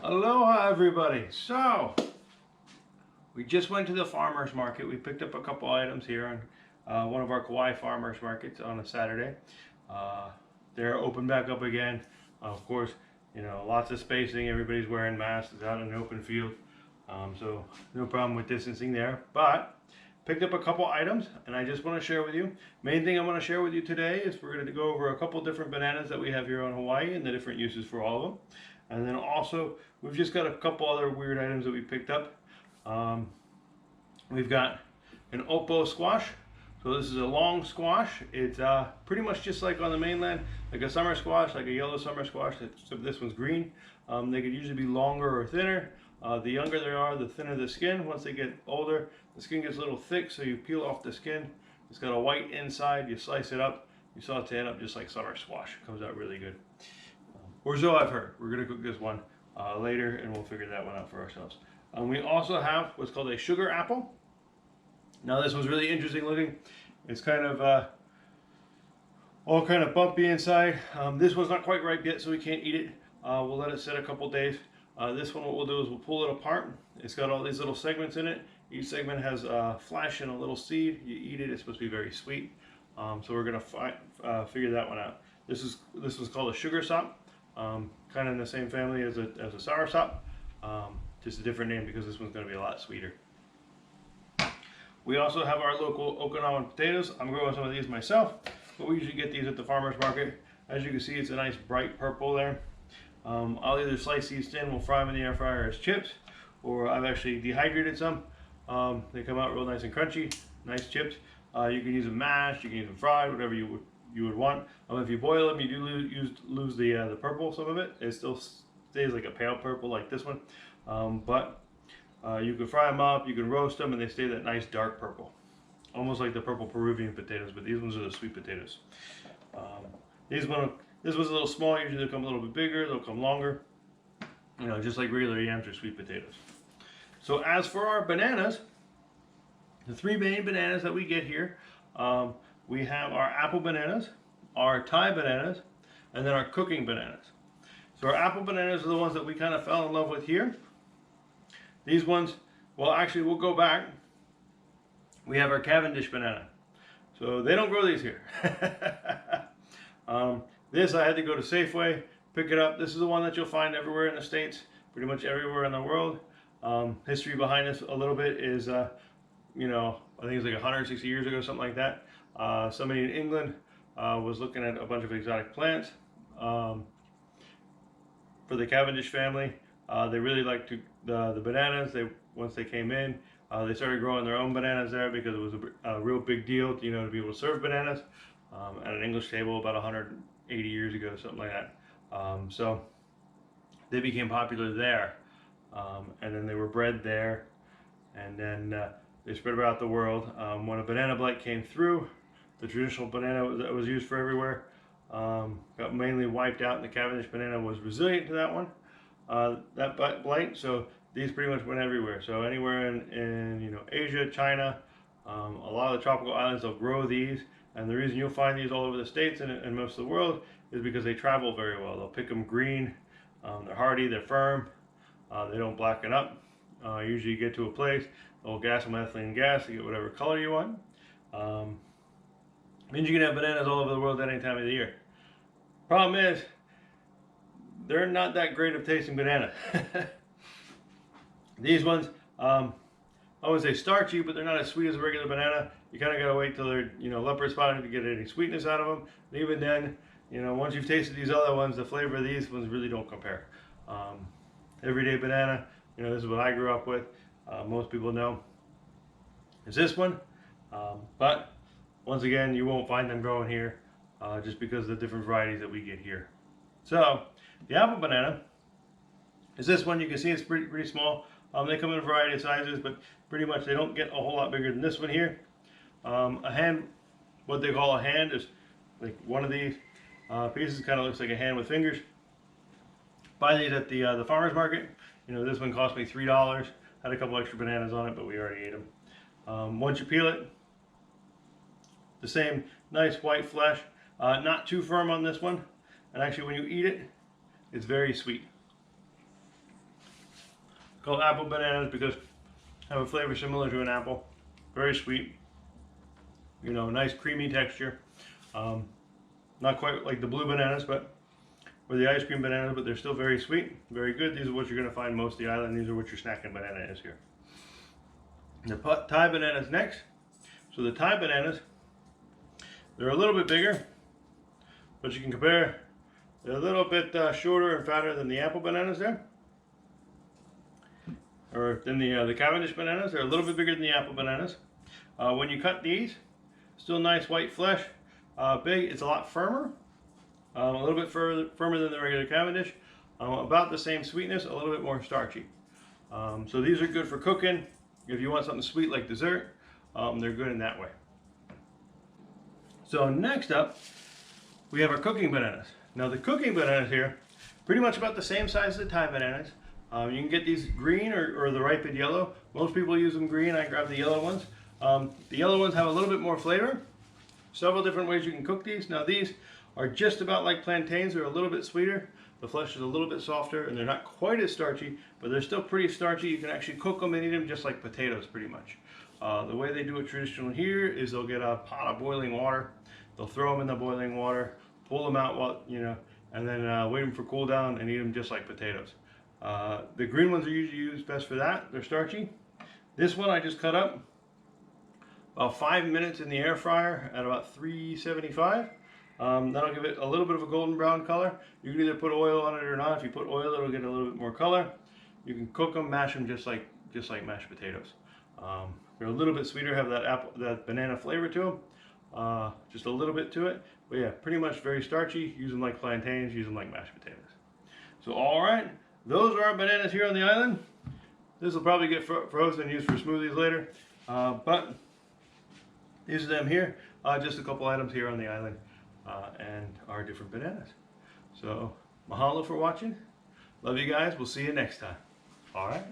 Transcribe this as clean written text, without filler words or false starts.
Aloha everybody. So we just went to the farmers market. We picked up a couple items here on one of our Kauai farmers markets on a Saturday. They're open back up again. Of course, you know, lots of spacing. Everybody's wearing masks. It's out in an open field, so no problem with distancing there. But picked up a couple items, and I just want to share with you. Main thing I want to share with you today is we're going to go over a couple different bananas that we have here on Hawaii and the different uses for all of them. And then also, we've just got a couple other weird items that we picked up. We've got an oppo squash. So this is a long squash. It's pretty much just like on the mainland, like a summer squash, like a yellow summer squash, except this one's green. They could usually be longer or thinner. The younger they are, the thinner the skin. Once they get older, the skin gets a little thick, so you peel off the skin. It's got a white inside. You slice it up. You saute it up just like summer squash. It comes out really good. Or so I've heard. We're going to cook this one later, and we'll figure that one out for ourselves. We also have what's called a sugar apple. Now this one's really interesting looking. It's kind of all kind of bumpy inside. This one's not quite ripe yet, so we can't eat it. We'll let it sit a couple days. This one, what we'll do is we'll pull it apart. It's got all these little segments in it. Each segment has a flesh and a little seed. You eat it, it's supposed to be very sweet. So we're gonna figure that one out. This was called a sugar sop, kind of in the same family as a sour sop, just a different name because this one's gonna be a lot sweeter. We also have our local Okinawan potatoes. I'm growing some of these myself, but we usually get these at the farmer's market. As you can see, it's a nice bright purple there. I'll either slice these thin, we'll fry them in the air fryer as chips, or I've actually dehydrated some. They come out real nice and crunchy, nice chips. You can use them mashed, you can use them fried, whatever you would want. If you boil them, you do lose the purple, some of it. It still stays like a pale purple like this one. But you can fry them up, you can roast them, and they stay that nice dark purple. Almost like the purple Peruvian potatoes, but these ones are the sweet potatoes. This one's a little small. Usually they'll come a little bit bigger, they'll come longer. You know, just like regular yams or sweet potatoes. So as for our bananas, the three main bananas that we get here, we have our apple bananas, our Thai bananas, and then our cooking bananas. So our apple bananas are the ones that we kind of fell in love with here. These ones, well actually we'll go back. We have our Cavendish banana. So they don't grow these here. This I had to go to Safeway, pick it up. This is the one that you'll find everywhere in the States, pretty much everywhere in the world. History behind this a little bit is, you know, I think it's like 160 years ago, something like that. Somebody in England was looking at a bunch of exotic plants for the Cavendish family. They really liked the bananas. Once they came in, they started growing their own bananas there because it was a real big deal, you know, to be able to serve bananas at an English table about 180 years ago, something like that. So they became popular there, and then they were bred there, and then they spread about the world. When a banana blight came through, the traditional banana that was used for everywhere got mainly wiped out, and the Cavendish banana was resilient to that one. That blight, so these pretty much went everywhere. So anywhere in you know, Asia, China, a lot of the tropical islands, they'll grow these. And the reason you'll find these all over the States and most of the world is because they travel very well. They'll pick them green, they're hardy, they're firm, they don't blacken up. Usually you get to a place, they'll gas them with ethylene gas to get whatever color you want. Means you can have bananas all over the world at any time of the year. Problem is, they're not that great of tasting banana. These ones, I wouldn't say starchy, but they're not as sweet as a regular banana. You kind of got to wait till they're, you know, leopard spotted to get any sweetness out of them. And even then, you know, once you've tasted these other ones, the flavor of these ones really don't compare. Everyday banana, you know, this is what I grew up with. Most people know is this one. But once again, you won't find them growing here just because of the different varieties that we get here. So the apple banana is this one. You can see it's pretty small. They come in a variety of sizes, but pretty much they don't get a whole lot bigger than this one here. A hand, what they call a hand, is like one of these pieces. Kind of looks like a hand with fingers. Buy these at the farmer's market. You know, this one cost me $3. Had a couple extra bananas on it, but we already ate them. Once you peel it, the same nice white flesh. Not too firm on this one, and actually when you eat it, it's very sweet. called apple bananas because they have a flavor similar to an apple. Very sweet. You know, nice creamy texture. Not quite like the blue bananas, but or the ice cream bananas, but they're still very sweet, very good. These are what you're going to find most of the island. These are what your snacking banana is here. The Thai bananas next. So the Thai bananas, they're a little bit bigger, but you can compare. They're a little bit shorter and fatter than the apple bananas there, or than the Cavendish bananas. They're a little bit bigger than the apple bananas. When you cut these, still nice white flesh, big. It's a lot firmer. A little bit firmer than the regular Cavendish. About the same sweetness, a little bit more starchy. So these are good for cooking. If you want something sweet like dessert, they're good in that way. So next up, we have our cooking bananas. Now the cooking bananas here, pretty much about the same size as the Thai bananas. You can get these green or the ripened yellow. Most people use them green. I grab the yellow ones. The yellow ones have a little bit more flavor. Several different ways you can cook these. Now these are just about like plantains. They're a little bit sweeter. The flesh is a little bit softer and they're not quite as starchy, but they're still pretty starchy. You can actually cook them and eat them just like potatoes pretty much. The way they do it traditionally here is they'll get a pot of boiling water. They'll throw them in the boiling water, pull them out while, and then wait them for cool down and eat them just like potatoes. The green ones are usually used best for that. They're starchy. This one I just cut up about 5 minutes in the air fryer at about 375. That'll give it a little bit of a golden brown color. You can either put oil on it or not. If you put oil, it'll get a little bit more color. You can cook them, mash them just like mashed potatoes. They're a little bit sweeter, have that banana flavor to them, just a little bit to it. But yeah, pretty much very starchy. Use them like plantains, use them like mashed potatoes. So all right, those are our bananas here on the island. This will probably get frozen and used for smoothies later. But these are them here. Just a couple items here on the island. And our different bananas. So mahalo for watching. Love you guys. We'll see you next time. All right.